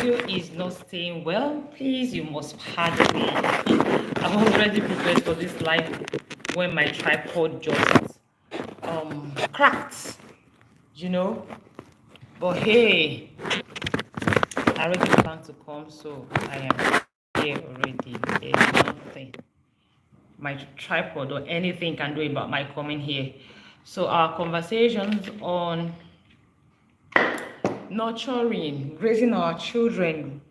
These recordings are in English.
audio is not staying well, please, you must pardon me. I'm already prepared for this live when my tripod just cracked, you know. But hey, I already plan to come, so I am here already. There's nothing my tripod or anything can do about my coming here. So our conversations on nurturing, raising our children,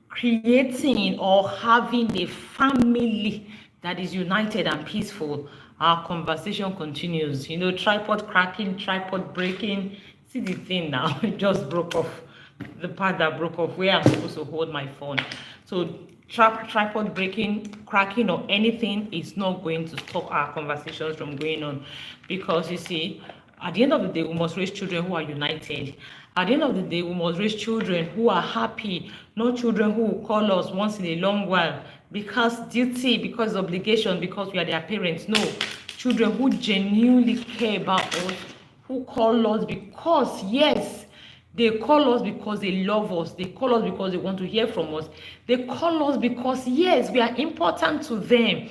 creating or having a family that is united and peaceful. Our conversation continues. You know, tripod cracking, tripod breaking. See the thing now, it just broke off. The part that broke off where I'm supposed to hold my phone. So tripod breaking, cracking, or anything is not going to stop our conversations from going on, because you see, at the end of the day, we must raise children who are united. At the end of the day, we must raise children who are happy, not children who will call us once in a long while because duty, because obligation, because we are their parents. No, children who genuinely care about us, who call us because, yes, they call us because they love us. They call us because they want to hear from us. They call us because, yes, we are important to them.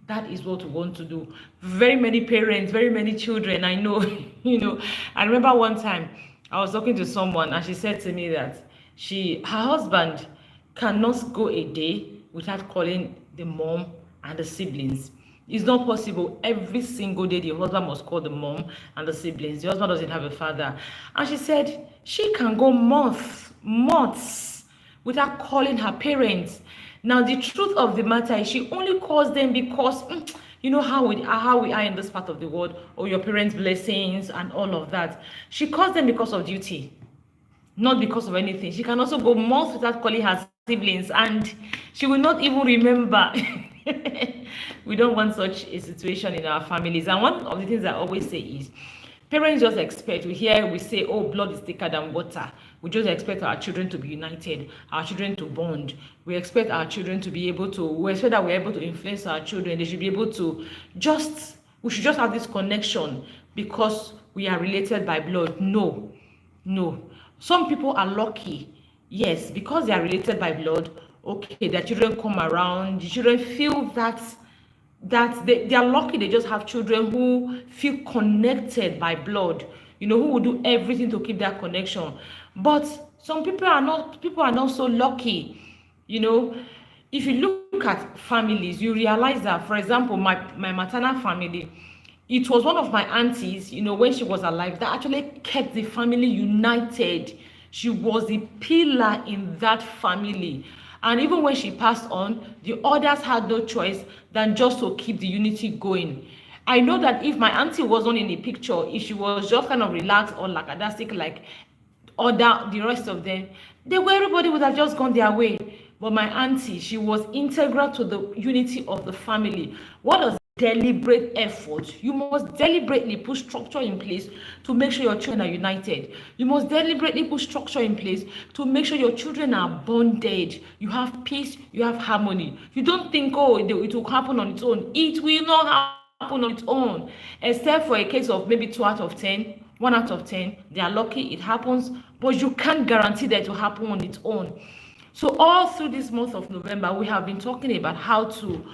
That is what we want to do. Very many parents, very many children, I know. You know, I remember one time I was talking to someone and she said to me that her husband cannot go a day without calling the mom and the siblings. It's not possible. Every single day the husband must call the mom and the siblings. The husband doesn't have a father. And she said she can go months without calling her parents. Now, the truth of the matter is she only calls them because, you know how we are in this part of the world, or your parents' blessings and all of that. She calls them because of duty, not because of anything. She can also go months without calling her siblings, and she will not even remember. We don't want such a situation in our families. And one of the things I always say is, parents just expect, we say, oh, blood is thicker than water. We just expect our children to be united, our children to bond. We expect our children to be able to, we expect that we're able to influence our children. They should be able to we should just have this connection because we are related by blood. No. Some people are lucky, yes, because they are related by blood. Okay, their children come around, the children feel that they are lucky. They just have children who feel connected by blood, you know, who will do everything to keep that connection. But some people are not so lucky. You know, if you look at families, you realize that, for example, my maternal family, it was one of my aunties, you know, when she was alive, that actually kept the family united. She was the pillar in that family. And even when she passed on, the others had no choice than just to keep the unity going. I know that if my auntie wasn't in the picture, if she was just kind of relaxed or lackadaisical like the rest of them, everybody would have just gone their way. But my auntie, she was integral to the unity of the family. What does deliberate effort? You must deliberately put structure in place to make sure your children are united. You must deliberately put structure in place to make sure your children are bonded. You have peace, you have harmony. You don't think, oh, it will happen on its own. It will not happen on its own, except for a case of maybe 2 out of 10, 1 out of 10. They are lucky, it happens, but you can't guarantee that it will happen on its own. So all through this month of November, we have been talking about how to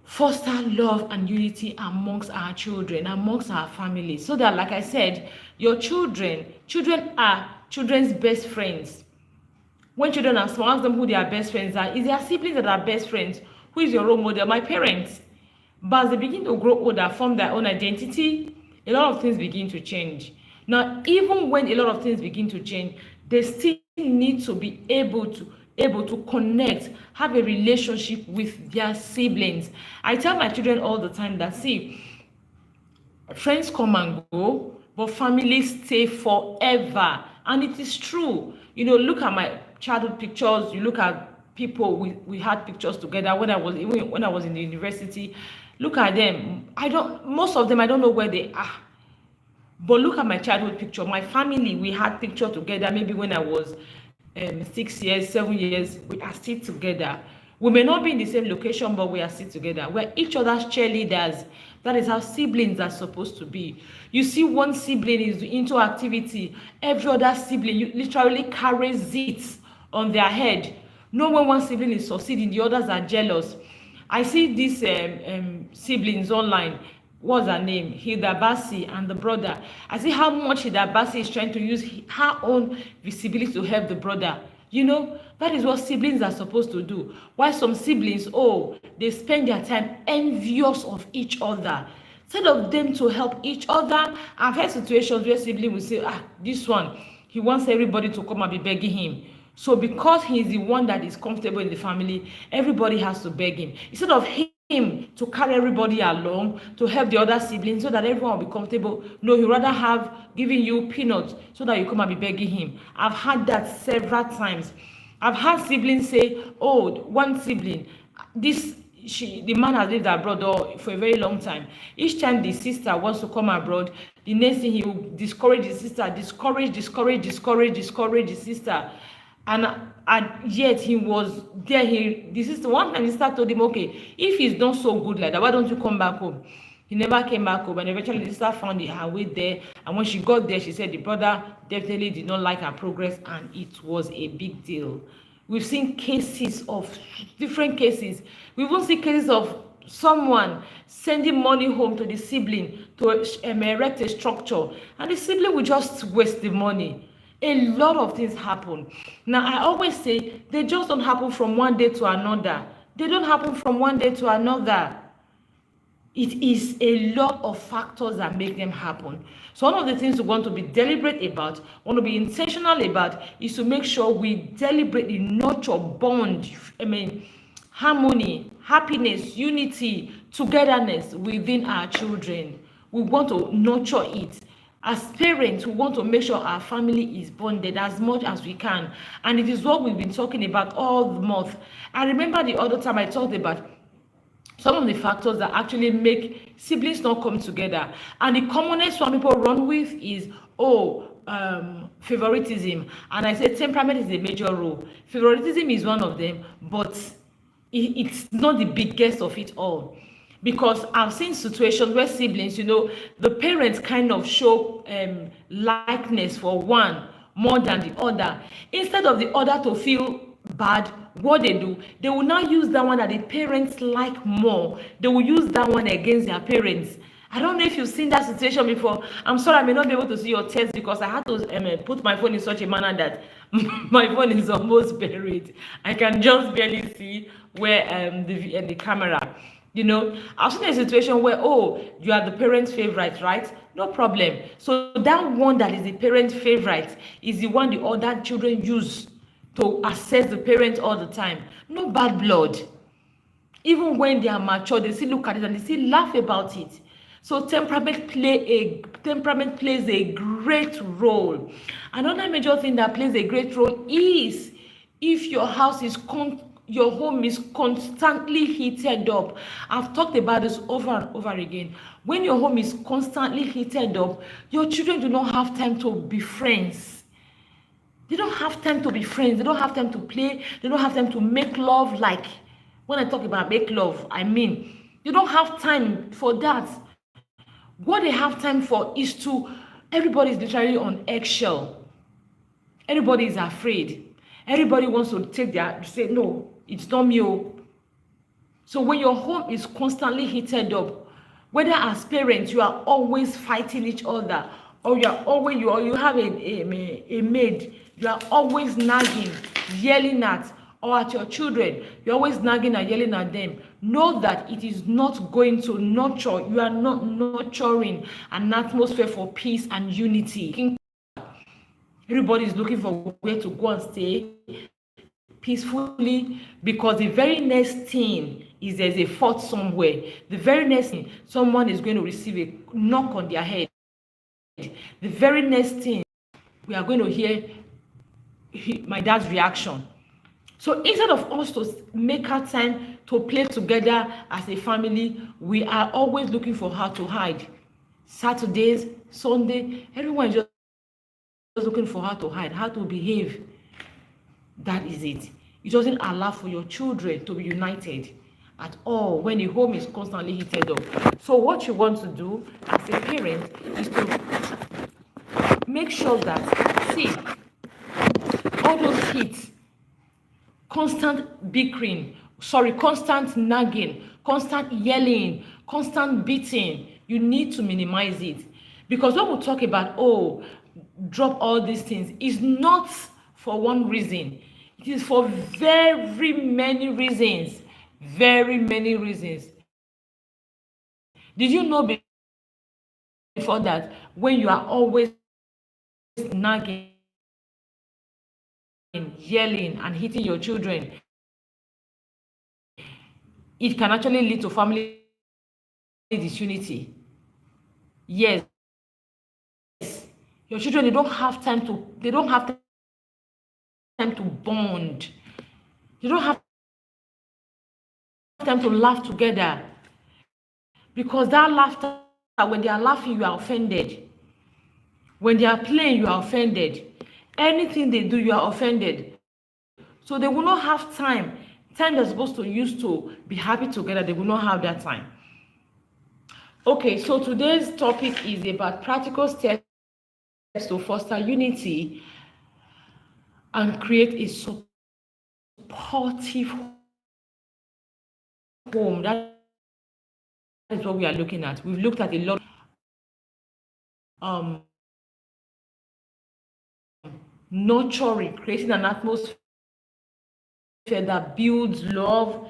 foster love and unity amongst our children, amongst our families, so that, like I said, your children are children's best friends. When children are small, ask them who their best friends are. Is their siblings that are best friends? Who is your role model? My parents. But as they begin to grow older, form their own identity, a lot of things begin to change. Now, even when a lot of things begin to change, they still need to be able to connect, have a relationship with their siblings. I tell my children all the time that, see, friends come and go, but families stay forever. And it is true. You know, look at my childhood pictures. You look at people we had pictures together when I was in the university. Look at them. Most of them, I don't know where they are. But look at my childhood picture. My family, we had picture together maybe when I was 6 years, 7 years. We are still together. We may not be in the same location, but we are still together. We're each other's cheerleaders. That is how siblings are supposed to be. You see, one sibling is into activity, every other sibling literally carries it on their head. Know when one sibling is succeeding, the others are jealous. I see these siblings online. What's her name? Hilda Basi and the brother. I see how much Hilda Basi is trying to use her own visibility to help the brother. You know, that is what siblings are supposed to do. Why some siblings, oh, they spend their time envious of each other. Instead of them to help each other. I've had situations where siblings will say, this one, he wants everybody to come and be begging him. So because he's the one that is comfortable in the family, everybody has to beg him. Instead of him to carry everybody along to help the other siblings so that everyone will be comfortable, no, he rather have giving you peanuts so that you come and be begging him. I've had that several times. I've had siblings say, oh, one sibling, the man has lived abroad for a very long time. Each time the sister wants to come abroad, the next thing he will discourage the sister, discourage the sister. And yet he was there. The sister, one time the sister told him, okay, if he's not so good like that, why don't you come back home? He never came back home, and eventually the sister found her way there. And when she got there, she said the brother definitely did not like her progress, and it was a big deal. We've seen cases of different cases. We've even seen cases of someone sending money home to the sibling to erect a structure, and the sibling will just waste the money. A lot of things happen. Now, I always say they just don't happen from one day to another. They don't happen from one day to another. It is a lot of factors that make them happen. So one of the things we want to be deliberate about, want to be intentional about, is to make sure we deliberately nurture bond, harmony, happiness, unity, togetherness within our children. We want to nurture it. As parents, we want to make sure our family is bonded as much as we can. And it is what we've been talking about all the month. I remember the other time I talked about some of the factors that actually make siblings not come together. And the commonest one people run with is, favoritism. And I say temperament is a major role. Favoritism is one of them, but it's not the biggest of it all. Because I've seen situations where siblings, the parents kind of show likeness for one more than the other. Instead of the other to feel bad, what they will now use that one that the parents like more. They will use that one against their parents. I don't know if you've seen that situation before. I'm sorry, I may not be able to see your text because I had to put my phone in such a manner that my phone is almost buried. I can just barely see where the camera. I've seen a situation where, you are the parent's favorite, right? No problem. So that one that is the parent's favorite is the one the other children use to assess the parent all the time. No bad blood. Even when they are mature, they still look at it and they still laugh about it. So temperament plays a great role. Another major thing that plays a great role is if your home is constantly heated up. I've talked about this over and over again. When your home is constantly heated up, your children do not have time to be friends. They don't have time to be friends. They don't have time to play. They don't have time to make love. Like when I talk about make love, I mean, they don't have time for that. What they have time for is everybody is literally on eggshell. Everybody is afraid. Everybody wants to say, no, it's not me. So when your home is constantly heated up, whether as parents you are always fighting each other, or you have a maid, you are always nagging, yelling at, or at your children, you're always nagging and yelling at them, know that it is not going to nurture. You are not nurturing an atmosphere for peace and unity. Everybody is looking for where to go and stay peacefully, because the very next thing is there's a fault somewhere. The very next thing, someone is going to receive a knock on their head. The very next thing, we are going to hear my dad's reaction. So instead of us to make our time to play together as a family, we are always looking for how to hide. Saturdays, Sunday, everyone is just looking for how to hide, how to behave. That is it. It doesn't allow for your children to be united at all when the home is constantly heated up. So what you want to do as a parent is to make sure that, all those heat constant bickering, constant nagging, constant yelling, constant beating. You need to minimize it. Because when we talk about, oh, drop all these things, it's not for one reason. It is for very many reasons. Very many reasons. Did you know before that when you are always nagging, yelling, and hitting your children, it can actually lead to family disunity? Yes, your children, they don't have time to bond. They don't have time to laugh together, because that laughter, when they are laughing, you are offended. When they are playing, you are offended. Anything they do, you are offended. So they will not have time they're supposed to use to be happy together. They will not have that time. Okay, so today's topic is about practical steps to foster unity and create a supportive home. That is what we are looking at. We've looked at a lot um nurturing, creating an atmosphere that builds love,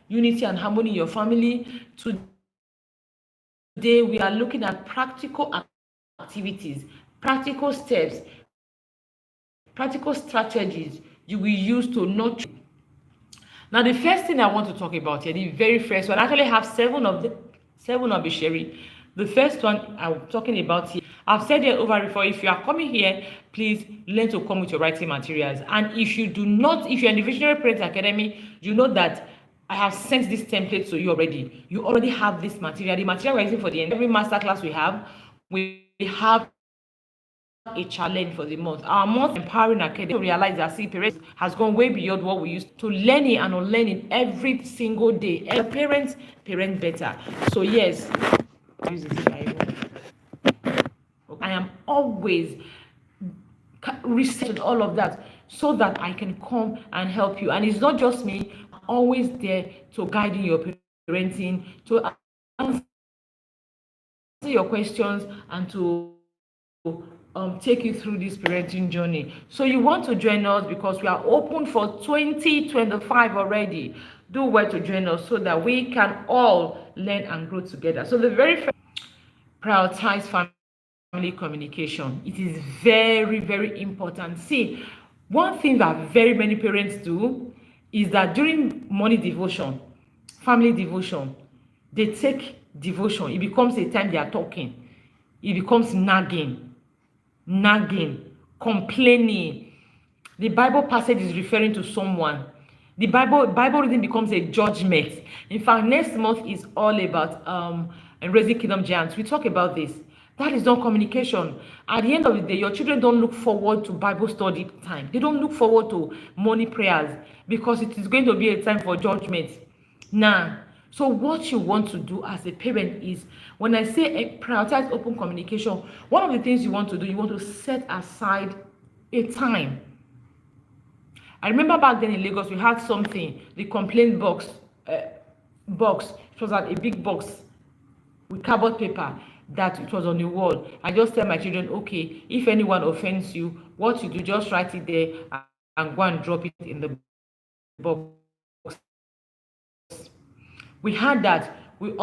unity, and harmony in your family. Today we are looking at practical activities, practical steps, practical strategies you will use to nurture. Now, the first thing I want to talk about here, the very first one, I actually have seven of the Sherry. The first one I'm talking about here, I've said it over before. If you are coming here, please learn to come with your writing materials. And if you do not, if you're in the Visionary Parents Academy, you know that I have sent this template to you already. You already have this material. The material we're using for every masterclass we have a challenge for the month. Our month empowering academy to realize that parents has gone way beyond what we used to, learning and unlearning every single day. As parents parent better. So yes, I am always researching all of that so that I can come and help you. And it's not just me, I'm always there to guide your parenting, to answer your questions, and to take you through this parenting journey. So you want to join us because we are open for 2025 already. Do well to join us so that we can all learn and grow together. So the very first, prioritize family communication. It is very, very important. See, one thing that very many parents do is that during morning devotion, family devotion, they take devotion. It becomes a time they are talking. It becomes nagging, complaining. The Bible passage is referring to someone. The Bible reading becomes a judgment. In fact, next month is all about raising kingdom giants. We talk about this. That is not communication. At the end of the day, your children don't look forward to Bible study time. They don't look forward to morning prayers because it is going to be a time for judgment. Now, so what you want to do as a parent is, when I say prioritize open communication, one of the things you want to do, you want to set aside a time. I remember back then in Lagos, we had something, the complaint box. It was like a big box with cardboard paper that it was on the wall. I just tell my children, okay, if anyone offends you, what you do, just write it there and go and drop it in the box. We had that. We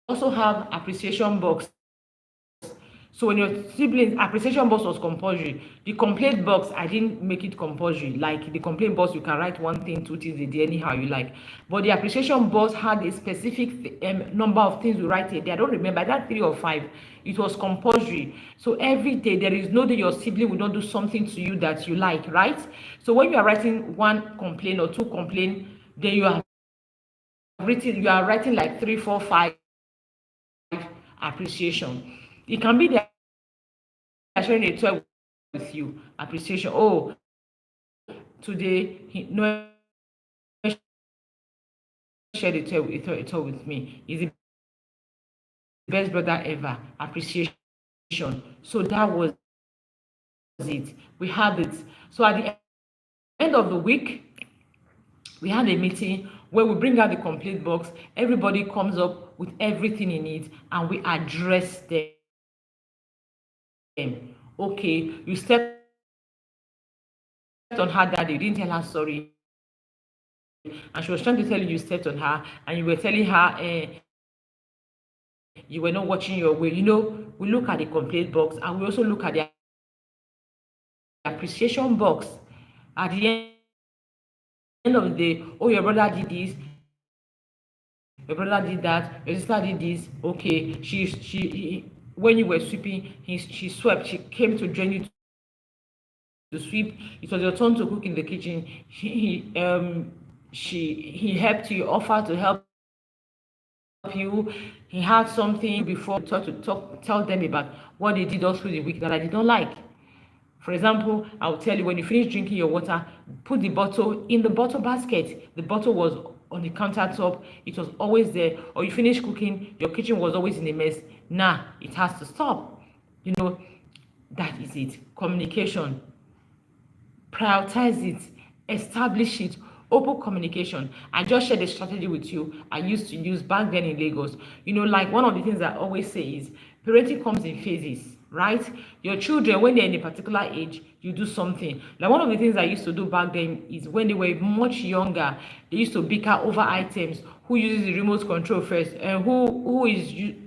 also have appreciation box. So when your siblings, appreciation box was compulsory. The complaint box, I didn't make it compulsory. Like the complaint box, you can write one thing, two things a day, anyhow you like. But the appreciation box had a specific number of things we write a day. I don't remember, that 3 or 5. It was compulsory. So every day, there is no day your sibling will not do something to you that you like, right? So when you are writing one complaint or 2 complaint, then you are writing like 3, 4, 5 appreciation. It can be that sharing a toy with you, appreciation. Oh, today no shared a toy with me. He's the best brother ever. Appreciation. So that was it. We have it. So at the end of the week, we had a meeting where we bring out the complete box. Everybody comes up with everything in it, and we address them. Okay, you stepped on her that you didn't tell her sorry, and she was trying to tell you stepped on her, and you were telling her you were not watching your way. We look at the complaint box, and we also look at the appreciation box. At the end of the day, oh, your brother did this, your brother did that, your sister did this. Okay, when you were sweeping, she swept. She came to join you to sweep. It was your turn to cook in the kitchen. He helped you, offered to help you. He had something before tell them about what they did all through the week that I did not like. For example, I'll tell you, when you finish drinking your water, put the bottle in the bottle basket. The bottle was on the countertop. It was always there. Or you finish cooking, your kitchen was always in a mess. Nah, it has to stop. That is it. Communication. Prioritize it. Establish it. Open communication. I just shared a strategy with you I used to use back then in Lagos. Like one of the things I always say is parenting comes in phases, right? Your children, when they're in a particular age, you do something. Like one of the things I used to do back then is when they were much younger, they used to bicker over items. Who uses the remote control first? And who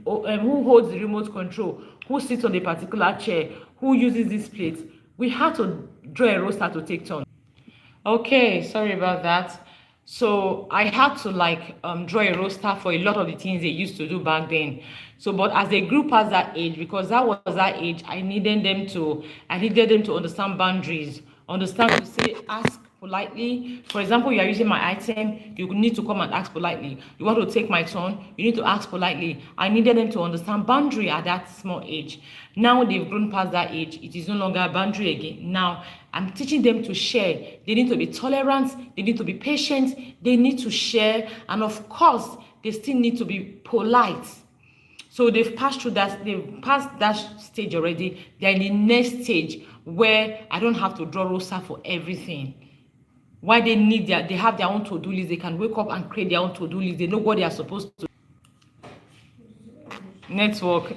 holds the remote control? Who sits on a particular chair? Who uses this plate? We had to draw a roster to take turns. Okay, sorry about that. So I had to draw a roster for a lot of the things they used to do back then. So, but as they grew past that age, because that was that age, I needed them to understand boundaries, understand to say ask politely. For example, you are using my item, you need to come and ask politely. You want to take my turn, you need to ask politely. I needed them to understand boundary at that small age. Now they've grown past that age, it is no longer a boundary again. Now I'm teaching them to share. They need to be tolerant, they need to be patient, they need to share, and of course they still need to be polite. So they've passed that stage already. They're in the next stage where I don't have to draw roster for everything. Why they have their own to-do list. They can wake up and create their own to-do list. They know what they are supposed to. Network.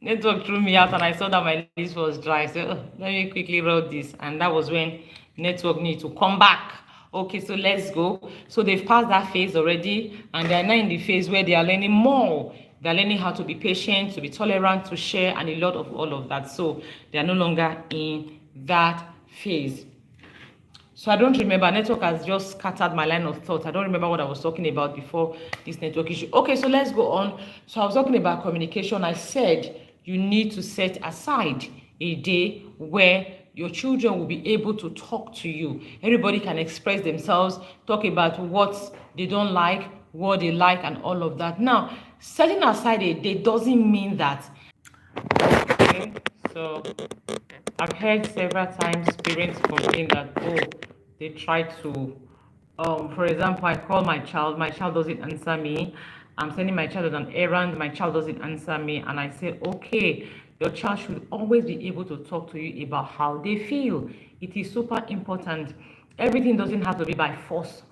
Network threw me out, and I saw that my list was dry. So let me quickly roll this. And that was when network needed to come back. Okay, so let's go. So they've passed that phase already, and they're now in the phase where they are learning more. They're learning how to be patient, to be tolerant, to share, and a lot of all of that. So they are no longer in that phase. So I don't remember. Network has just scattered my line of thought. I don't remember what I was talking about before this network issue. Okay, so let's go on. So I was talking about communication. I said you need to set aside a day where your children will be able to talk to you. Everybody can express themselves, talk about what they don't like, what they like, and all of that. Now, setting aside a day doesn't mean that. Okay, so I've heard several times parents complain that, oh, they try to, for example, I call my child doesn't answer me. I'm sending my child on an errand, my child doesn't answer me, and I say, okay, your child should always be able to talk to you about how they feel. It is super important. Everything doesn't have to be by force.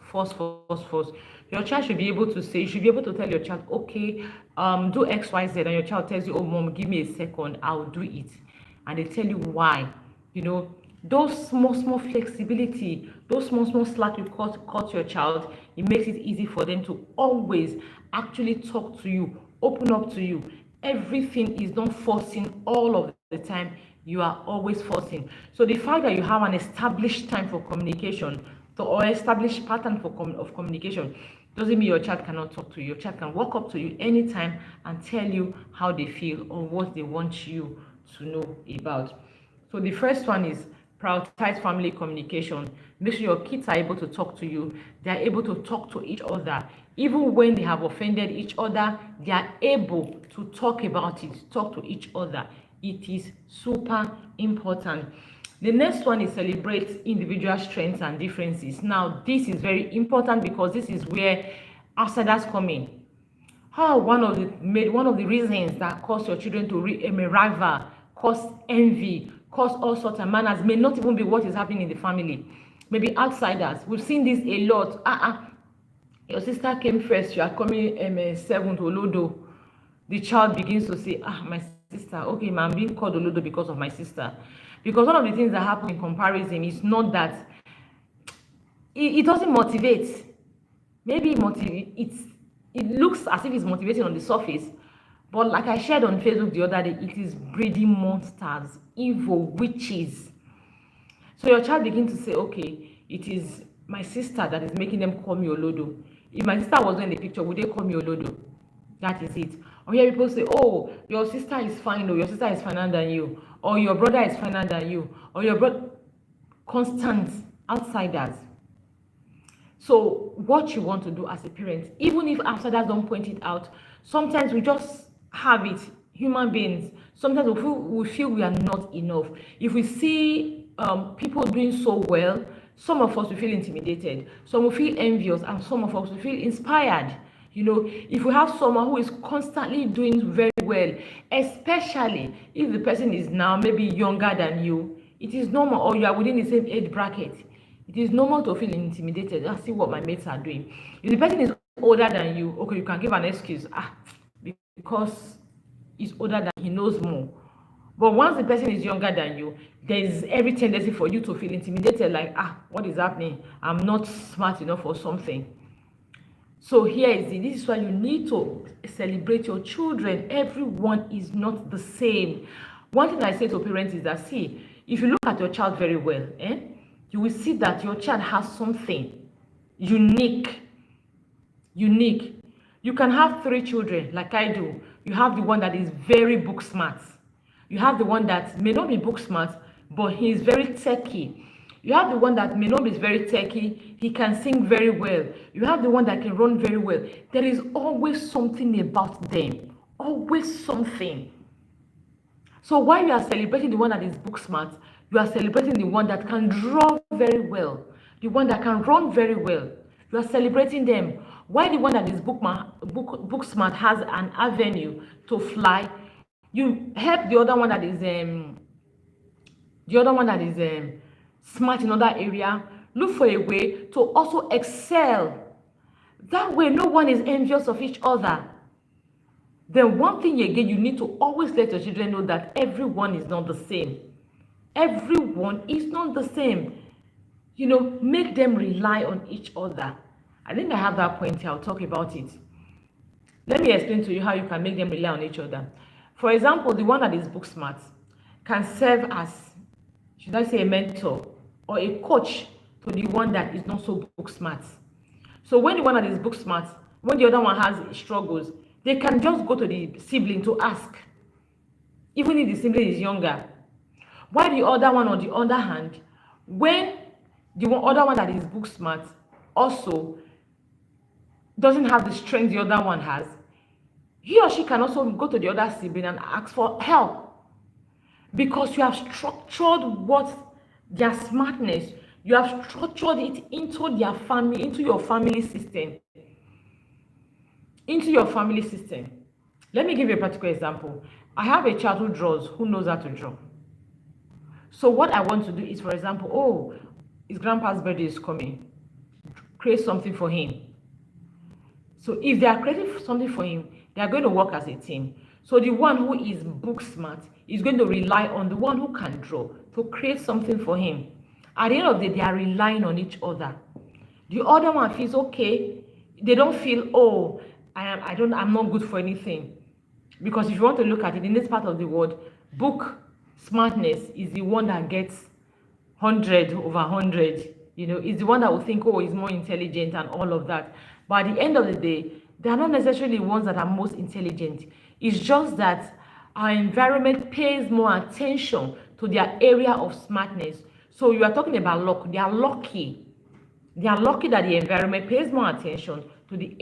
Your child should be able to say, you should be able to tell your child, okay, do XYZ, and your child tells you, oh, mom, give me a second, I'll do it. And they tell you why. Those small flexibility, those small slack you cut your child, it makes it easy for them to always actually talk to you, open up to you. Everything is not forcing all of the time. You are always forcing. So the fact that you have an established time for communication, or established pattern of communication, doesn't mean your child cannot talk to you. Your child can walk up to you anytime and tell you how they feel or what they want you to know about. So the first one is prioritize family communication. Make sure your kids are able to talk to you. They are able to talk to each other. Even when they have offended each other, they are able to talk about it, talk to each other. It is super important. The next one is celebrate individual strengths and differences. Now, this is very important because this is where outsiders come in. One of the reasons that cause your children to rival, cause envy, cause all sorts of manners, may not even be what is happening in the family, maybe outsiders. We've seen this a lot. Your sister came first, you are coming seventh, olodo. The child begins to say, my sister, okay, ma, I'm being called olodo because of my sister. Because one of the things that happen in comparison is not that it doesn't motivate. Maybe it looks as if it's motivating on the surface, but like I shared on Facebook the other day, it is breeding monsters, evil witches. So your child begins to say, okay, it is my sister that is making them call me olodo. If my sister was not in the picture, would they call me olodo? That is it. Or hear people say, oh, your sister is fine, or your sister is finer than you, or your brother is finer than you, or your brother. Constant outsiders. So what you want to do as a parent, even if outsiders don't point it out, sometimes we just have it. Human beings, sometimes we feel we are not enough. If we see people doing so well, some of us will feel intimidated, some will feel envious, and some of us will feel inspired. If we have someone who is constantly doing very well, especially if the person is now maybe younger than you, it is normal, or you are within the same age bracket. It is normal to feel intimidated. I see what my mates are doing. If the person is older than you, okay, you can give an excuse. Because he's older than he knows more. But once the person is younger than you, there is every tendency for you to feel intimidated, like, what is happening? I'm not smart enough for something. So here is it. This is why you need to celebrate your children. Everyone is not the same. One thing I say to parents is that, see, if you look at your child very well, you will see that your child has something unique. You can have 3 children like I do. You have the one that is very book smart. You have the one that may not be book smart, but he is very techy. You have the one that may not be very techy, he can sing very well. You have the one that can run very well. There is always something about them. Always something. So while you are celebrating the one that is book smart, you are celebrating the one that can draw very well, the one that can run very well. You are celebrating them. While the one that is book smart has an avenue to fly, you help the other one that is smart in other area. Look for a way to also excel. That way, no one is envious of each other. Then one thing again, you need to always let your children know that everyone is not the same. Everyone is not the same. Make them rely on each other. I think I have that point here. I'll talk about it. Let me explain to you how you can make them rely on each other. For example, the one that is book smart can serve as, should I say, a mentor or a coach to the one that is not so book smart. So when the one that is book smart, when the other one has struggles, they can just go to the sibling to ask, even if the sibling is younger. While the other one, on the other hand, when the other one that is book smart also doesn't have the strength the other one has, he or she can also go to the other sibling and ask for help. Because you have structured what their smartness, you have structured it into their family, into your family system. Let me give you a practical example. I have a child who draws, who knows how to draw. So what I want to do is, for example, his grandpa's birthday is coming. Create something for him. So if they are creating something for him, they are going to work as a team. So the one who is book smart is going to rely on the one who can draw to create something for him. At the end of the day, they are relying on each other. The other one feels okay. They don't feel, I'm not good for anything. Because if you want to look at it, in this part of the world, book smartness is the one that gets 100 over 100. It's the one that will think, he's more intelligent and all of that. But at the end of the day, they are not necessarily the ones that are most intelligent. It's just that our environment pays more attention to their area of smartness. So you are talking about luck. They are lucky. They are lucky that the environment pays more attention to their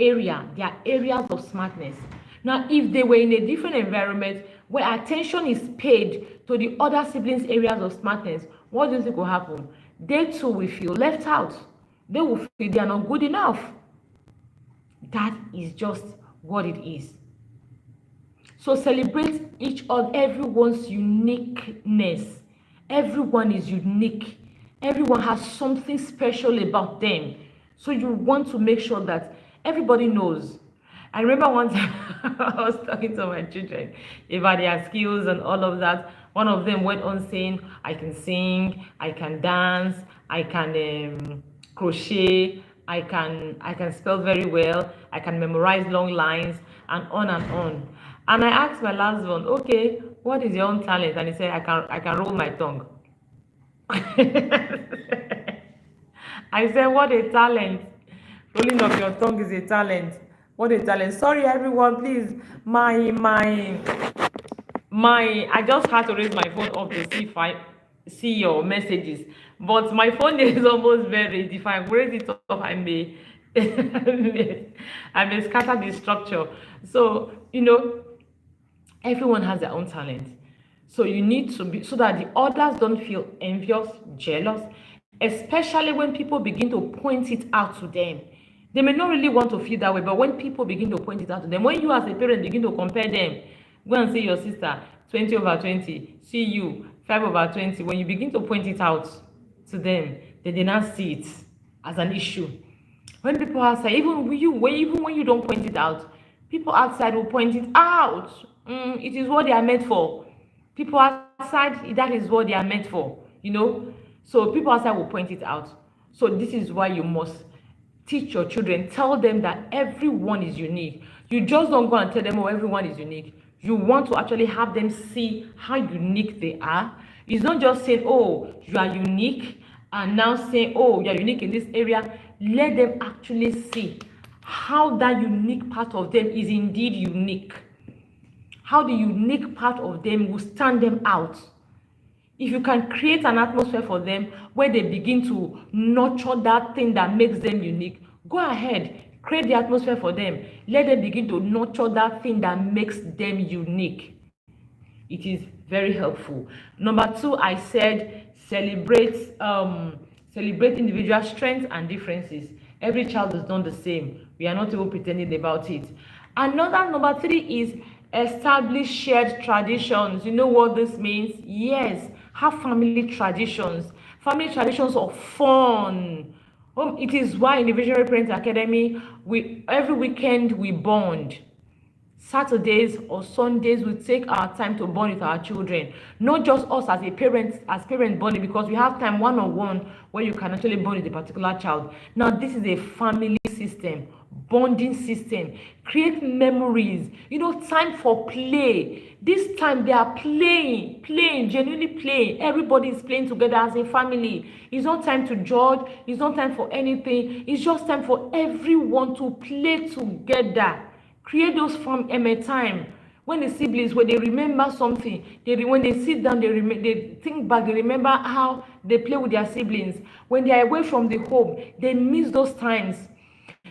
areas of smartness. Now, if they were in a different environment where attention is paid to the other siblings' areas of smartness, what do you think will happen? They too will feel left out. They will feel they are not good enough. That is just what it is. So celebrate everyone's uniqueness. Everyone is unique. Everyone has something special about them. So you want to make sure that everybody knows. I remember one time I was talking to my children about their skills and all of that. One of them went on saying, I can sing, I can dance, I can crochet, I can spell very well, I can memorize long lines, and on and on. And I asked my last one, okay, what is your own talent? And he said, I can roll my tongue. I said, what a talent. Rolling of your tongue is a talent. What a talent. Sorry, everyone, please. I just had to raise my phone up to see your messages. But my phone is almost very ready. If I raise it up, I may I may scatter the structure. So, everyone has their own talent. So you need to be so that the others don't feel envious, jealous, especially when people begin to point it out to them. They may not really want to feel that way, but when people begin to point it out to them, when you as a parent begin to compare them, go and see your sister 20/20, see you 5/20. When you begin to point it out to them, they did not see it as an issue. When people outside, even when you don't point it out, people outside will point it out. It is what they are meant for. People outside, that is what they are meant for. So people outside will point it out. So this is why you must teach your children, tell them that everyone is unique. You just don't go and tell them, oh, everyone is unique. You want to actually have them see how unique they are. It's not just saying, oh, you are unique, and now saying, oh, you are unique in this area. Let them actually see how that unique part of them is indeed unique. How the unique part of them will stand them out. If you can create an atmosphere for them where they begin to nurture that thing that makes them unique, go ahead, create the atmosphere for them. Let them begin to nurture that thing that makes them unique. It is very helpful. Number 2, I said celebrate individual strengths and differences. Every child is not the same. We are not even pretending about it. Another number 3 is establish shared traditions. You know what this means? Yes, have family traditions. Family traditions are fun. It is why in the Visionary Parents Academy, every weekend we bond. Saturdays or Sundays, we take our time to bond with our children. Not just us as parent bonding, because we have time one-on-one where you can actually bond with a particular child. Now, this is a family system, bonding system. Create memories. Time for play. This time they are playing, genuinely playing. Everybody is playing together as a family. It's not time to judge. It's not time for anything. It's just time for everyone to play together. Create those time when the siblings, when they remember something, when they sit down, they think back, they remember how they play with their siblings. When they are away from the home, they miss those times.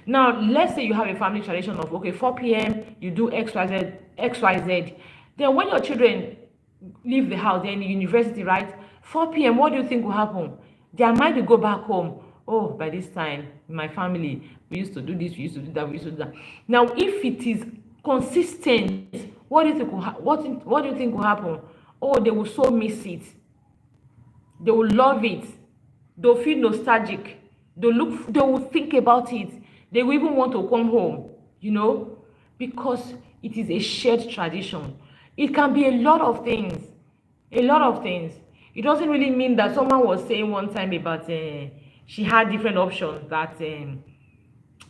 Now, let's say you have a family tradition of, okay, 4 p.m. you do XYZ. Then when your children leave the house, they're in the university, right? 4 p.m., what do you think will happen? Their mind will go back home. Oh, by this time, in my family, we used to do this, we used to do that, we used to do that. Now, if it is consistent, what do you think will happen? Oh, they will so miss it. They will love it. They'll feel nostalgic. They will think about it. They will even want to come home, because it is a shared tradition. It can be a lot of things. A lot of things. It doesn't really mean that someone was saying one time about she had different options that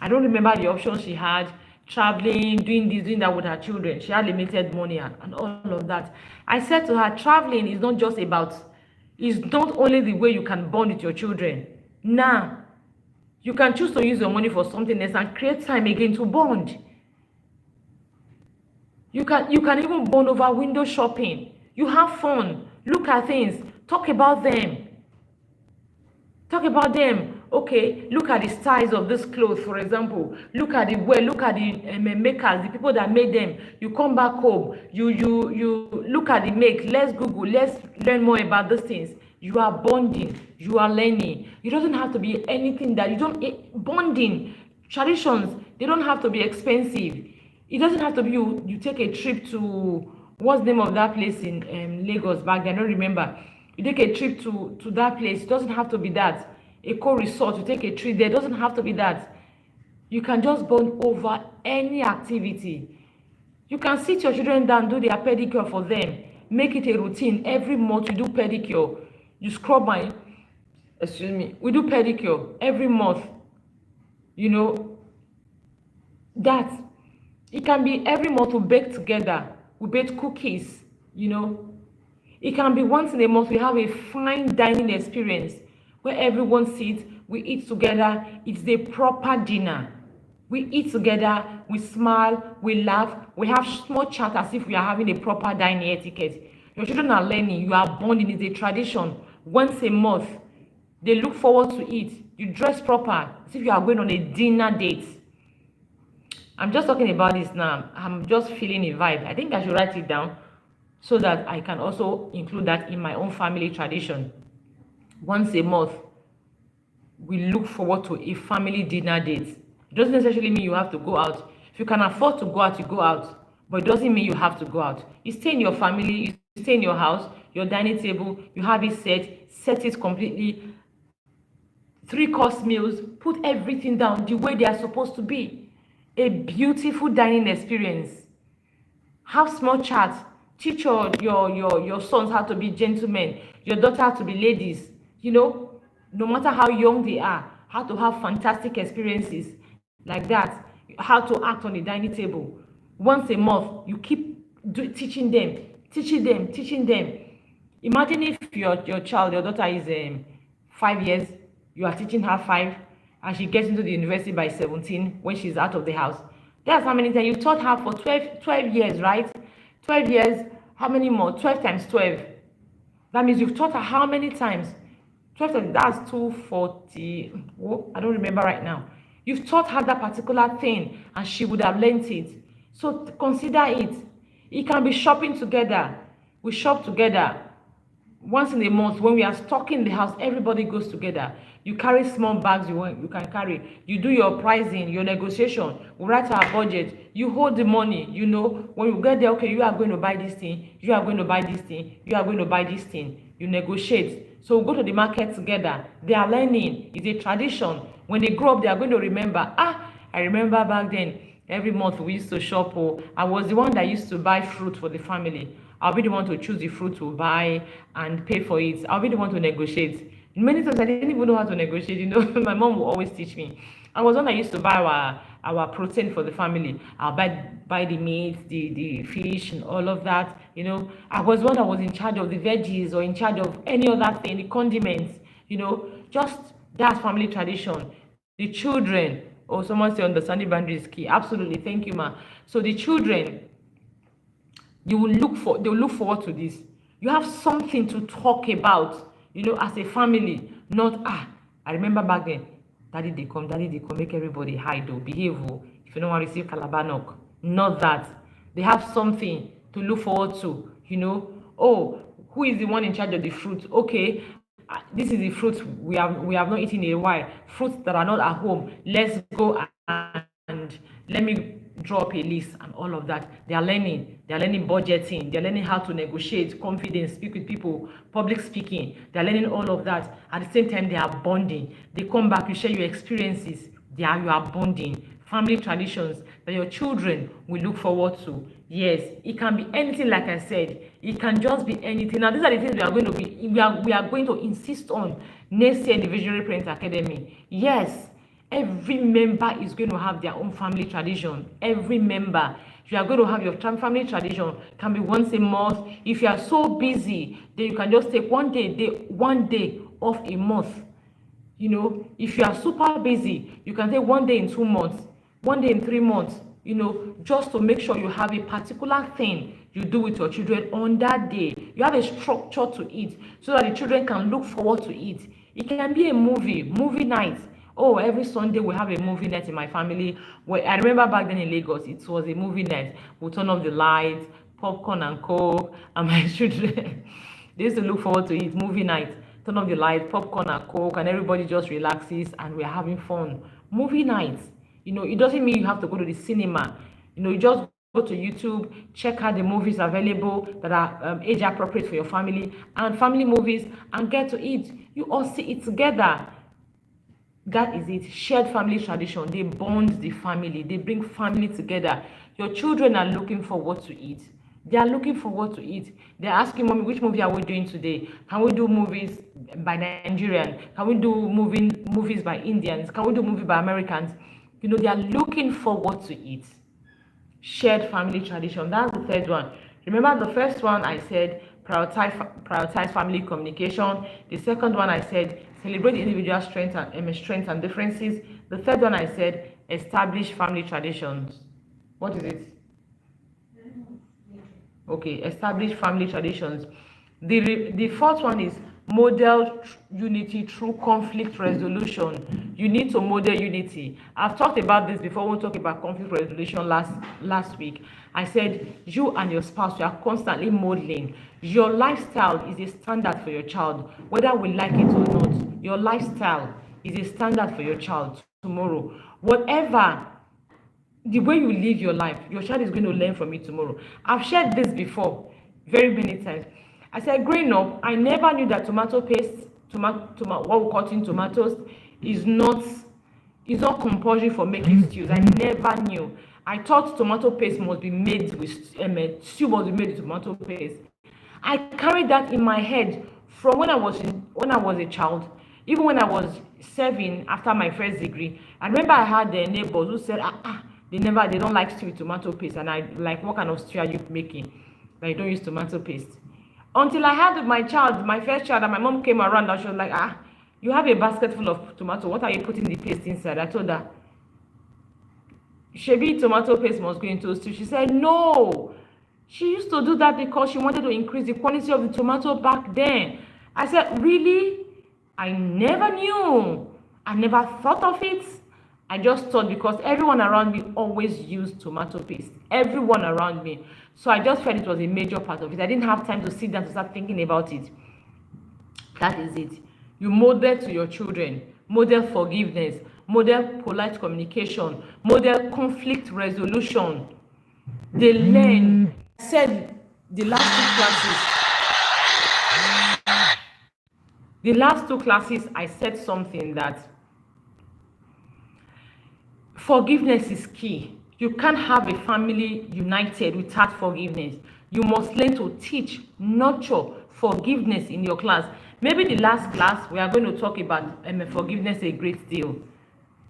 I don't remember the options she had, traveling, doing this, doing that with her children. She had limited money and all of that. I said to her, traveling is not just about, it's not only the way you can bond with your children. Now, you can choose to use your money for something else and create time again to bond. You can even bond over window shopping. You have fun. Look at things. Talk about them. Okay, look at the styles of this clothes, for example. Look at the makers, the people that made them. You come back home, you look at the make. Let's Google, let's learn more about these things. You are bonding, you are learning. It doesn't have to be anything that bonding. Traditions, they don't have to be expensive. It doesn't have to be you take a trip to, what's the name of that place in Lagos back then? I don't remember. You take a trip to that place. It doesn't have to be that. A co-resort, you take a trip there. It doesn't have to be that. You can just bond over any activity. You can sit your children down, do their pedicure for them. Make it a routine. Every month you do pedicure. You scrub my, excuse me, we do pedicure every month. You know, that. It can be every month we bake together. We bake cookies, you know. It can be once in a month we have a fine dining experience where everyone sits, we eat together. It's a proper dinner. We eat together, we smile, we laugh, we have small chat as if we are having a proper dining etiquette. Your children are learning, you are bonding, it's a tradition. Once a month, they look forward to it. You dress proper as if you are going on a dinner date. I'm just talking about this now. I'm just feeling a vibe. I think I should write it down so that I can also include that in my own family tradition. Once a month, we look forward to a family dinner date. It doesn't necessarily mean you have to go out. If you can afford to go out, you go out. But it doesn't mean you have to go out. You stay in your family, you stay in your house, your dining table, you have it set it completely. 3-course meals, put everything down the way they are supposed to be. A beautiful dining experience. Have small chats. Teach your sons how to be gentlemen, your daughter how to be ladies. You know, no matter how young they are, how to have fantastic experiences like that. How to act on the dining table. Once a month, you keep teaching them, teaching them. Imagine if your child, your daughter is 5 years, you are teaching her 5, and she gets into the university by 17 when she's out of the house. That's how many times you taught her for 12 years, right? 12 years, how many more? 12 times 12. That means you've taught her how many times? 12 times, that's 240. Oh, I don't remember right now. You've taught her that particular thing and she would have learned it. So consider it. It can be shopping together. We shop together. Once in a month, when we are stocking the house, everybody goes together. You carry small bags you can carry. You do your pricing, your negotiation. We write our budget. You hold the money. You know, when you get there, okay, you are going to buy this thing. You are going to buy this thing. You are going to buy this thing. You negotiate. So we go to the market together. They are learning. It's a tradition. When they grow up, they are going to remember. I remember back then, every month we used to shop. Oh, I was the one that used to buy fruit for the family. I'll be the one to choose the fruit to buy and pay for it. I'll be the one to negotiate. Many times I didn't even know how to negotiate. You know, my mom will always teach me. I was one that used to buy our protein for the family. I'll buy the meat, the fish, and all of that. You know, I was one that was in charge of the veggies or in charge of any other thing, the condiments. You know, just that's family tradition. The children, or someone say understanding boundaries is key. Absolutely, thank you, ma. So the children, they'll look forward to this. You have something to talk about, you know, as a family. Not I remember back then, daddy they come, make everybody hide or behave. Oh, if you don't want to receive calabanok. Not that. They have something to look forward to, you know. Oh, who is the one in charge of the fruit? Okay, this is the fruit we have not eaten in a while. Fruits that are not at home. Let's go and let me draw up a list and all of that. They are learning budgeting, they're learning how to negotiate, confidence, speak with people, public speaking. They're learning all of that. At the same time, they are bonding. They come back, you share your experiences. You are bonding. Family traditions that your children will look forward to. Yes, it can be anything, like I said. It can just be anything. Now, these are the things we are going to insist on next year in the Visionary Parent Academy. Yes, every member is going to have their own family tradition. Every member, you are going to have your family tradition. It can be once a month. If you are so busy, then you can just take one day off a month. You know, if you are super busy, you can take one day in 2 months, one day in 3 months, you know, just to make sure you have a particular thing you do with your children on that day. You have a structure to it so that the children can look forward to it. It can be a movie night. Oh, every Sunday we have a movie night in my family. Well, I remember back then in Lagos, it was a movie night. We'll turn off the lights, popcorn and coke, and my children, they used to look forward to it, movie night. Turn off the light, popcorn and coke, and everybody just relaxes and we're having fun. Movie nights. You know, it doesn't mean you have to go to the cinema. You know, you just go to YouTube, check out the movies available that are age appropriate for your family and family movies, and get to it. You all see it together. That is it. Shared family tradition. They bond the family. They bring family together. Your children are looking for what to eat. They are looking for what to eat. They're asking, Mommy, which movie are we doing today? Can we do movies by Nigerian? Can we do movies by Indians? Can we do movie by Americans? You know, they are looking for what to eat. Shared family tradition. That's the third one. Remember the first one I said prioritize family communication. The second one I said celebrate individual strengths and differences. The third one I said establish family traditions. What is it? Okay, establish family traditions. The fourth one is model unity through conflict resolution. You need to model unity. I've talked about this before. We'll talk about conflict resolution last week. I said you and your spouse, you are constantly modeling. Your lifestyle is a standard for your child, whether we like it or not. Your lifestyle is a standard for your child tomorrow. Whatever the way you live your life, your child is going to learn from it tomorrow. I've shared this before very many times. I said growing up, I never knew that tomato paste, what we cut in tomatoes, is not compulsory for making stews. I never knew. I thought tomato paste must be made with stew must be made with tomato paste. I carried that in my head from when I was a child. Even when I was serving after my first degree, I remember I had the neighbors who said, they don't like stew with tomato paste, and I like, what kind of stew are you making that you don't use tomato paste? Until I had my first child, and my mom came around and she was like, you have a basket full of tomato, what are you putting the paste inside? I told her, shebi tomato paste must go into stew. She said no, she used to do that because she wanted to increase the quality of the tomato back then. I said, really? I never knew. I never thought of it. I just thought because everyone around me always used tomato paste. Everyone around me. So I just felt it was a major part of it. I didn't have time to sit down to start thinking about it. That is it. You model to your children. Model forgiveness. Model polite communication. Model conflict resolution. They learn. I said the last two classes, I said something that forgiveness is key. You can't have a family united without forgiveness. You must learn to teach, nurture forgiveness in your class. Maybe the last class, we are going to talk about forgiveness a great deal.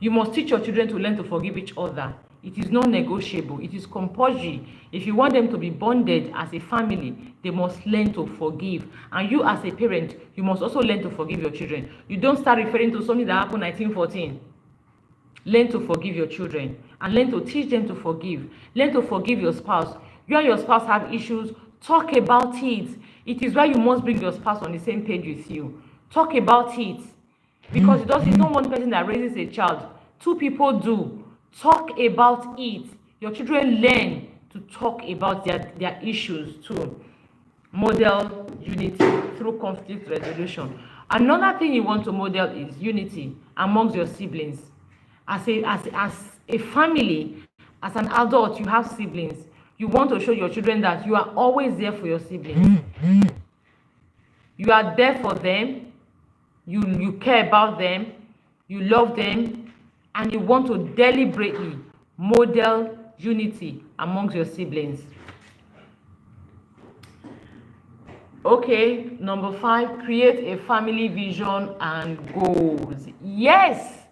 You must teach your children to learn to forgive each other. It is not negotiable. It is compulsory. If you want them to be bonded as a family, they must learn to forgive. And you as a parent, you must also learn to forgive your children. You don't start referring to something that happened 1914. Learn to forgive your children and learn to teach them to forgive. Learn to forgive your spouse. You and your spouse have issues, talk about it. It is why you must bring your spouse on the same page with you. Talk about it. Because it's not one person that raises a child. Two people do. Talk about it. Your children learn to talk about their issues too. Model unity through conflict resolution. Another thing you want to model is unity amongst your siblings. As a family, as an adult, you have siblings. You want to show your children that you are always there for your siblings. You are there for them. You care about them. You love them. And you want to deliberately model unity amongst your siblings. Okay, number 5, create a family vision and goals. Yes!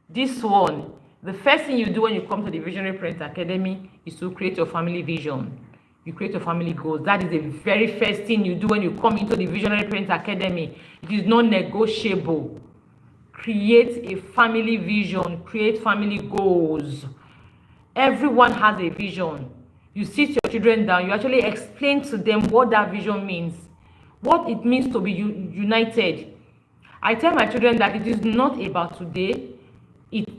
This one, the first thing you do when you come to the Visionary Parent Academy is to create your family vision. You create your family goals. That is the very first thing you do when you come into the Visionary Parent Academy. It is not negotiable. Create a family vision. Create family goals. Everyone has a vision. You sit your children down. You actually explain to them what that vision means. What it means to be united. I tell my children that it is not about today.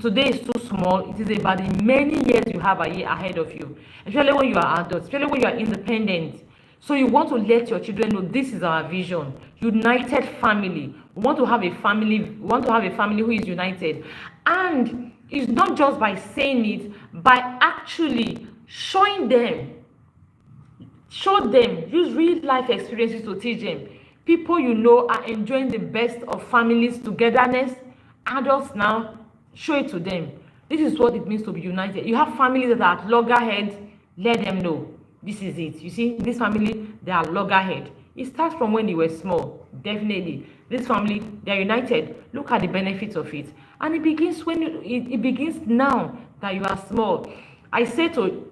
Today is too small. It is about the many years you have ahead of you, especially when you are adults, especially when you are independent. So you want to let your children know this is our vision. United family. We want to have a family. We want to have a family who is united. And it's not just by saying it, by actually Showing them, show them, use real life experiences to teach them. People you know are enjoying the best of families togetherness. Adults now, show it to them. This is what it means to be united. You have families that are at loggerheads, let them know this is it. You see, this family, they are loggerhead. It starts from when they were small. Definitely this family, they are united. Look at the benefits of it, and it begins when it begins now that you are small. I say to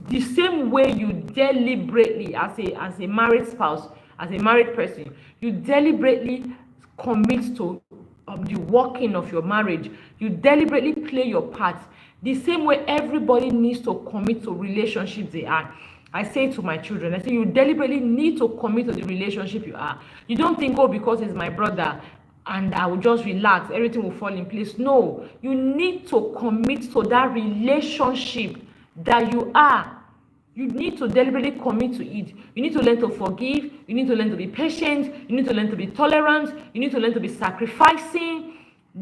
the same way you deliberately, as a married spouse, as a married person, you deliberately commit to the working of your marriage, you deliberately play your part. The same way everybody needs to commit to relationships they are. I say to my children, I say you deliberately need to commit to the relationship you are. You don't think, oh, because it's my brother and I will just relax, everything will fall in place. No, you need to commit to that relationship that you are. You need to deliberately commit to it. You need to learn to forgive. You need to learn to be patient. You need to learn to be tolerant. You need to learn to be sacrificing.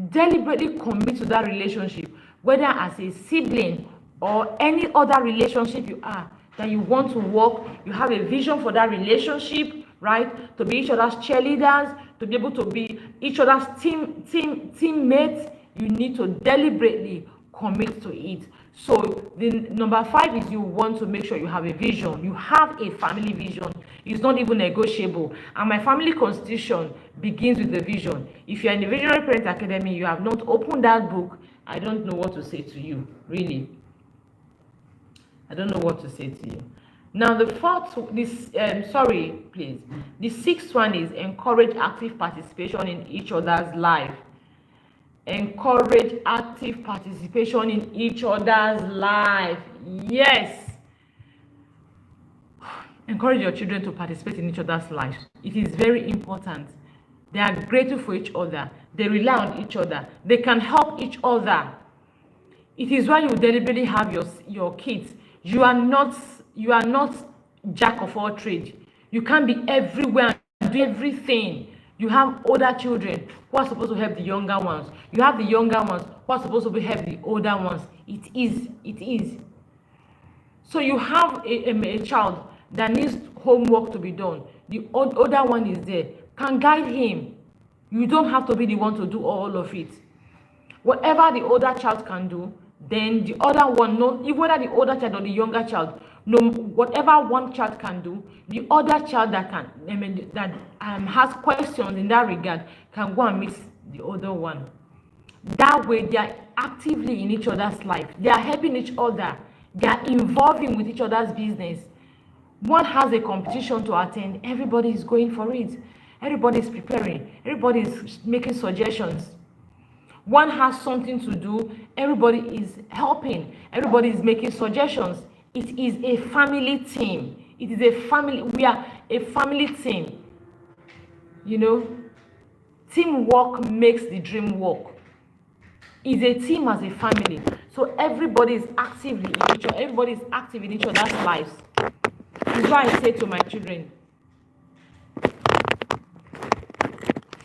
Deliberately commit to that relationship, whether as a sibling or any other relationship you are, that you want to work. You have a vision for that relationship, right? To be each other's cheerleaders, to be able to be each other's teammates. You need to deliberately commit to it. So the number 5 is you want to make sure you have a vision. You have a family vision. It's not even negotiable. And my family constitution begins with the vision. If you're in the Visionary Parent Academy, you have not opened that book, I don't know what to say to you, really. I don't know what to say to you. Now the the 6th one is encourage active participation in each other's life. Encourage active participation in each other's life. Yes, encourage your children to participate in each other's lives. It is very important. They are grateful for each other. They rely on each other. They can help each other. It is why you deliberately have your kids. You are not jack of all trades. You can't be everywhere and do everything. You have older children who are supposed to help the younger ones. You have the younger ones who are supposed to help the older ones. It is. So you have a child that needs homework to be done. The older one is there, can guide him. You don't have to be the one to do all of it. Whatever the older child can do, then the other one, no, whether the older child or the younger child, no, whatever one child can do, the other child that has questions in that regard can go and meet the other one. That way, they are actively in each other's life. They are helping each other. They are involving with each other's business. One has a competition to attend. Everybody is going for it. Everybody is preparing. Everybody is making suggestions. One has something to do. Everybody is helping. Everybody is making suggestions. It is a family team. It is a family. We are a family team. You know, teamwork makes the dream work. It's a team as a family. So everybody is actively in each other. Everybody is active in each other's lives. This is why I say to my children,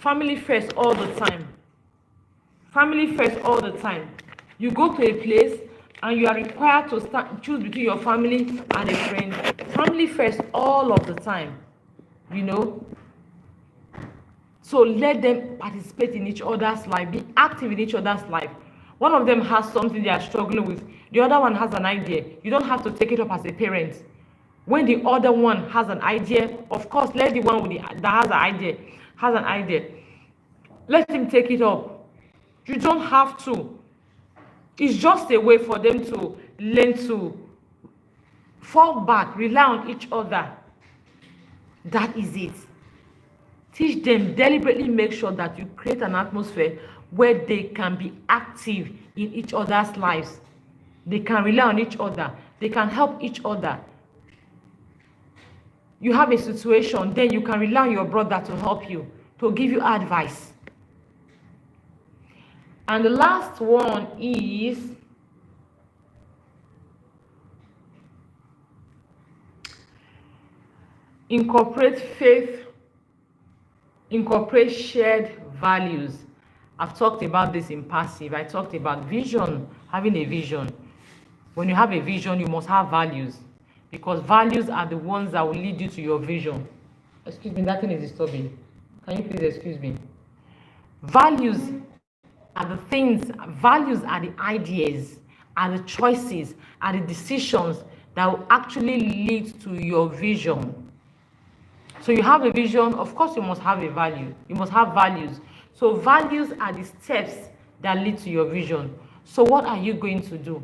family first all the time. Family first all the time. You go to a place and you are required to choose between your family and a friend. Family first all of the time, you know. So let them participate in each other's life, be active in each other's life. One of them has something they are struggling with. The other one has an idea. You don't have to take it up as a parent. When the other one has an idea, of course, let the one that has an idea. Let him take it up. You don't have to. It's just a way for them to learn to fall back, rely on each other. That is it. Teach them, deliberately make sure that you create an atmosphere where they can be active in each other's lives. They can rely on each other. They can help each other. You have a situation, then you can rely on your brother to help you, to give you advice. And the last one is incorporate faith, incorporate shared values. I've talked about this in passive. I talked about vision, having a vision. When you have a vision, you must have values, because values are the ones that will lead you to your vision. Excuse me, that thing is disturbing. Can you please excuse me? Values are the things, values are the ideas, are the choices, are the decisions that will actually lead to your vision. So you have a vision, of course you must have a value. You must have values. So values are the steps that lead to your vision. So what are you going to do?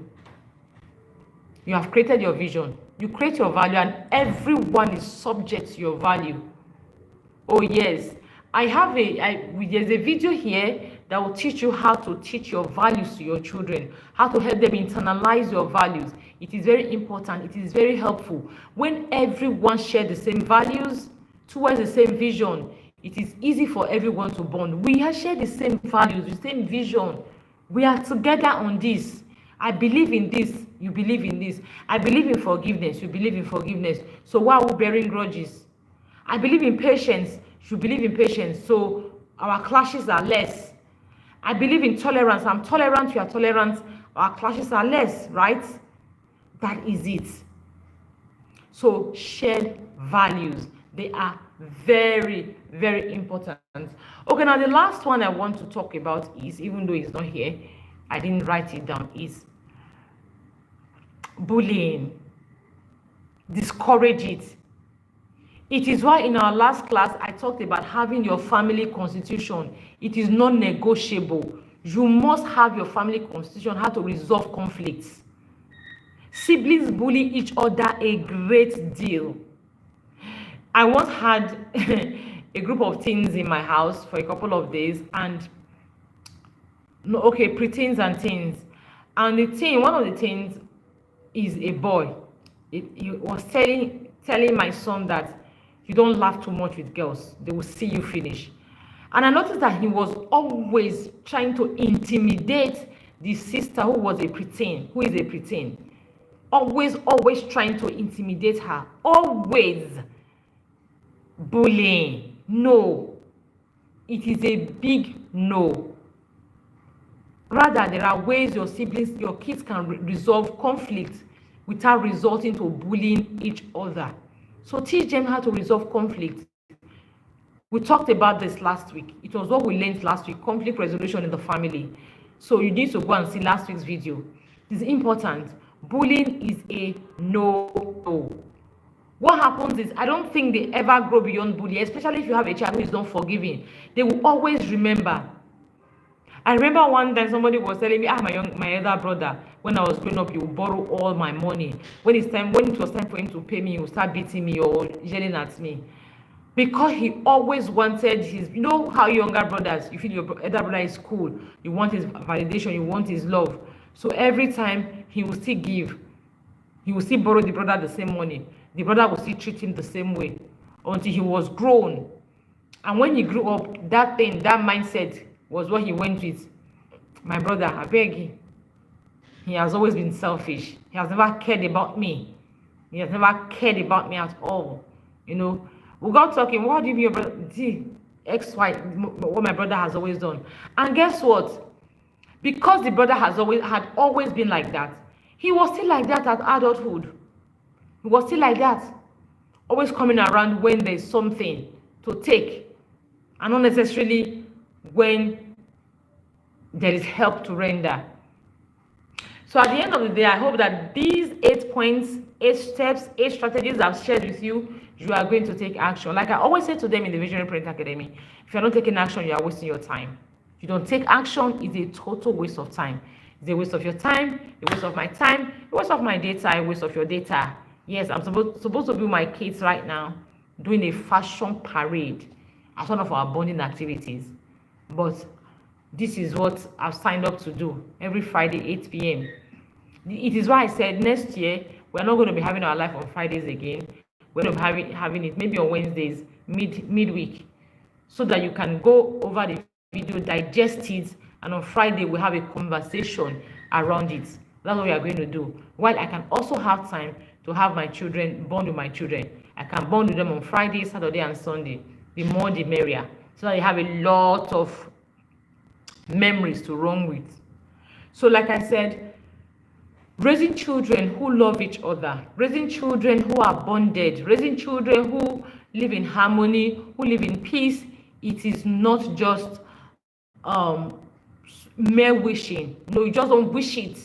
You have created your vision. You create your value, and everyone is subject to your value. Oh yes, there's a video here that will teach you how to teach your values to your children, how to help them internalize your values. It is very important. It is very helpful. When everyone shares the same values towards the same vision, it is easy for everyone to bond. We have shared the same values, the same vision. We are together on this. I believe in this, you believe in this. I believe in forgiveness, you believe in forgiveness. So why are we bearing grudges? I believe in patience, you believe in patience. So our clashes are less. I believe in tolerance, I'm tolerant, you are tolerant. Our clashes are less, right? That is it. So shared values, they are very, very important. Okay, now the last one I want to talk about is, even though it's not here, I didn't write it down, is bullying. Discourage it. It is why in our last class I talked about having your family constitution. It is non-negotiable. You must have your family constitution, how to resolve conflicts. Siblings bully each other a great deal. I once had a group of teens in my house for a couple of days, and no, okay, preteens and teens. And one of the teens is a boy. He was telling my son that you don't laugh too much with girls, they will see you finish. And I noticed that he was always trying to intimidate the sister who is a preteen. Always trying to intimidate her. Always. Bullying. No. It is a big no. Rather, there are ways your kids can resolve conflict without resorting to bullying each other. So teach them how to resolve conflict. We talked about this last week. It was what we learned last week, conflict resolution in the family. So you need to go and see last week's video. It's important. Bullying is a no. What happens is, I don't think they ever grow beyond bullying, especially if you have a child who is not forgiving. They will always remember. I remember one time somebody was telling me, my elder brother, when I was growing up, he would borrow all my money. When it was time for him to pay me, he would start beating me or yelling at me. Because he always wanted you know how younger brothers, you feel your elder brother is cool, you want his validation, you want his love. So every time he will still give, he will still borrow the brother the same money. The brother will still treat him the same way until he was grown. And when he grew up, that mindset was what he went with. My brother, I beg you. He has always been selfish. He has never cared about me. He has never cared about me at all. You know, we got talking, what do you mean your brother? What my brother has always done. And guess what? Because the brother had always been like that, he was still like that at adulthood. He was still like that. Always coming around when there's something to take, and not necessarily when there is help to render. So at the end of the day, I hope that these 8 points, 8 steps, 8 strategies I've shared with you, you are going to take action. Like I always say to them in the Visionary Parent Academy, if you're not taking action, you are wasting your time. If you don't take action, it's a total waste of time. It's a waste of your time, a waste of my time, a waste of my data, a waste of your data. Yes, I'm supposed to be with my kids right now, doing a fashion parade as one of our bonding activities. But this is what I've signed up to do every Friday, 8 p.m. It is why I said next year, we're not going to be having our life on Fridays again. We're going to be having it maybe on Wednesdays, midweek, so that you can go over the video, digest it, and on Friday we have a conversation around it. That's what we are going to do. While I can also have time to have my children, bond with my children. I can bond with them on Friday, Saturday, and Sunday. The more the merrier. So that you have a lot of memories to run with. So like I said, raising children who love each other, raising children who are bonded, raising children who live in harmony, who live in peace. It is not just mere wishing. No, you just don't wish it.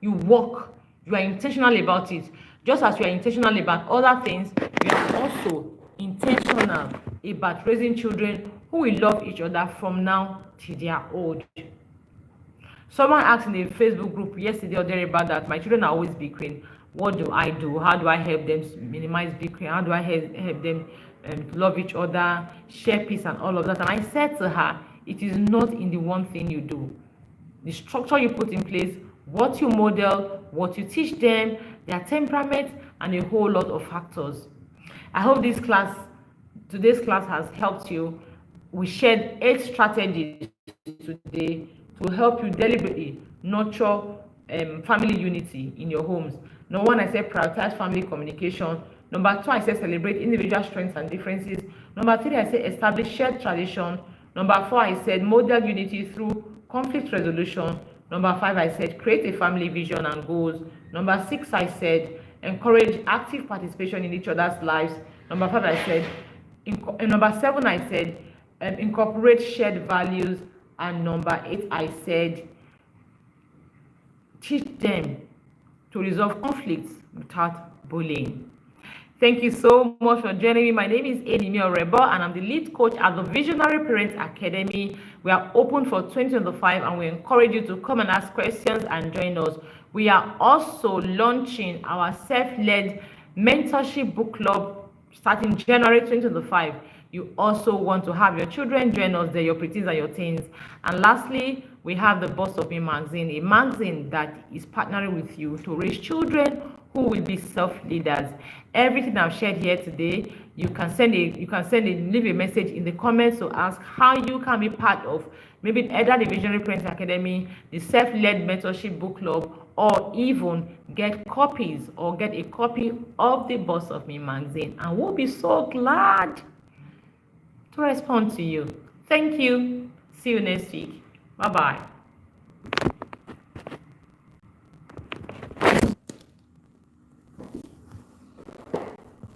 You work. You are intentional about it. Just as you are intentional about other things, you are also intentional about raising children who will love each other from now till they are old. Someone asked in the Facebook group yesterday or there about that my children are always bickering. What do I do? How do I help them minimize bickering? How do I help them love each other, share peace, and all of that? And I said to her, it is not in the one thing you do. The structure you put in place, what you model, what you teach them, their temperament, and a whole lot of factors. I hope today's class has helped you. We shared 8 strategies today to help you deliberately nurture family unity in your homes. Number 1, I said prioritize family communication. Number 2, I said celebrate individual strengths and differences. Number 3, I said establish shared tradition. Number 4, I said model unity through conflict resolution. Number 5, I said create a family vision and goals. Number 6, I said encourage active participation in each other's lives. Number 5, I said number 7, I said incorporate shared values. And number 8, I said teach them to resolve conflicts without bullying. Thank you so much for joining me. My name is Edimi Orebo, and I'm the lead coach at the Visionary Parents Academy. We are open for 2025, and we encourage you to come and ask questions and join us. We are also launching our self-led mentorship book club starting January 2025. You also want to have your children join us there, your preteens and your teens. And lastly, we have the Boss of Me magazine, a magazine that is partnering with you to raise children who will be self-leaders. Everything I've shared here today, you can leave a message in the comments to ask how you can be part of maybe either the Visionary Parents Academy, the self-led mentorship book club, or even get a copy of the Boss of Me magazine. And we'll be so glad to respond to you. Thank you. See you next week. Bye-bye.